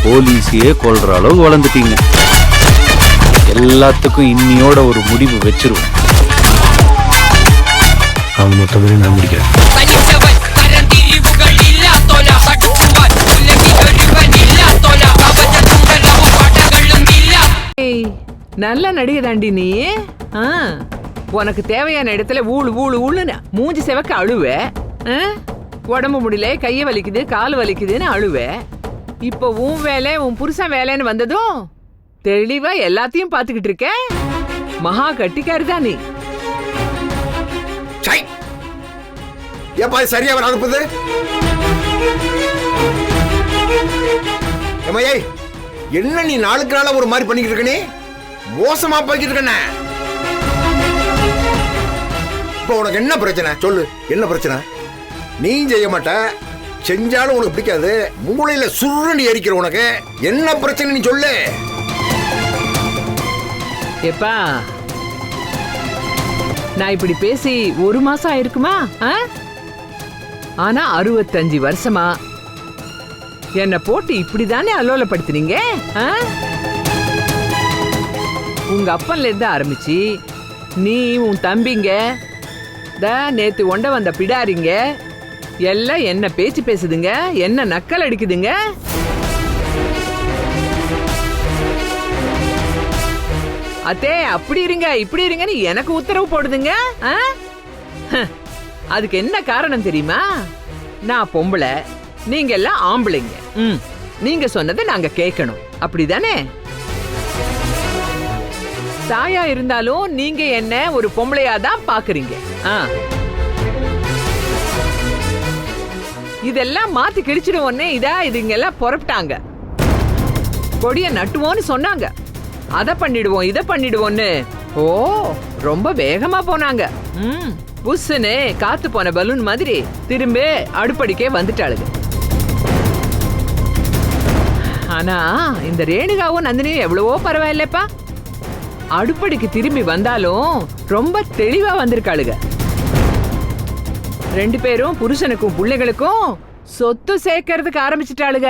போலீஸையே கொல்ற அளவு வளர்ந்துட்டீங்க. எல்லாத்துக்கும் இன்னியோட ஒரு முடிவு வச்சிருவோம். அவன் மொத்தமே நான் முடிக்கிறேன். நல்ல நடிகை தாண்டி நீ. உனக்கு தேவையான இடத்துல ஊழு ஊழு ஊழுன்னு மூஞ்சி செவக்க அழுவ. உடம்பு முடியல, கைய வலிக்குது, கால் வலிக்குதுன்னு அழுவ. இப்போ உன் வேலை, உன் புருஷன் வேலைன்னு வந்ததும் தெளிவா எல்லாத்தையும் பாத்துக்கிட்டு இருக்க. மகா கட்டிக்காருதான் நீ. ஏப்பா சரியா அனுப்புது? என்ன நீ நாளுக்கு நாளா ஒரு மாதிரி பண்ணிக்கிட்டு இருக்க? நீ மோசமா போய்கிட்டு இருக்க. இப்ப உனக்கு என்ன பிரச்சனை சொல்லு? என்ன பிரச்சனை? நீ செய்ய மாட்ட, செஞ்சாலும் உனக்கு பிடிக்காது, மூளையில சுருண்டி எரிக்கிற உனக்கு என்ன பிரச்சனை நீ சொல்லு. எப்பா நான் இப்படி பேசி ஒரு மாசம் ஆயிருக்குமா? ஆனா 65 வருஷமா என்ன போட்டு இப்படிதானே அல்லோலப்படுத்துறீங்க. உங்க அப்பன்ல இருந்து ஆரம்பிச்சு நீ, உன் தம்பிங்க, நேத்து ஒண்ட வந்த பிடாரிங்க எல்லாம் என்ன பேச்சு பேசுதுங்க, என்ன நக்கல் அடிக்குதுங்க. அத்தே அப்படி இருங்க இப்படி இருங்கன்னு எனக்கு உத்தரவு போடுதுங்க. அதுக்கு என்ன காரணம் தெரியுமா? நான் பொம்பளை, நீங்க எல்லாம் ஆம்பளைங்க. நீங்க சொன்னதை நாங்க கேட்கணும், அப்படிதானே? தாயா இருந்தாலும் நீங்க என்ன ஒரு பொம்பளையாதான் பாக்குறீங்க. இதெல்லாம் மாத்தி கிழிச்சிடுவோன்னே இதுங்க எல்லாம் புறப்பட்டாங்க. கொடிய நட்டுவோன்னு சொன்னாங்க, அத பண்ணிடுவோம் இத பண்ணிடுவோன்னு. ஓ ரொம்ப வேகமா போனாங்க. புஷ்ஷுன்னு காத்து போன பலூன் மாதிரி திரும்ப அடுப்படிக்கே வந்துட்டாளுங்க. ஆனா இந்த ரேணுகாவும் நந்தினியும் எவ்வளவோ பரவாயில்லப்பா. அடுப்படிக்கு திரும்பி வந்தாலும் ரொம்ப தெளிவா வந்திருக்காளுங்க. 2 பேரும் புருஷனுக்கும் பிள்ளைகளுக்கும் சொத்து சேர்க்கறதுக்கு ஆரம்பிச்சிட்டாளுங்க.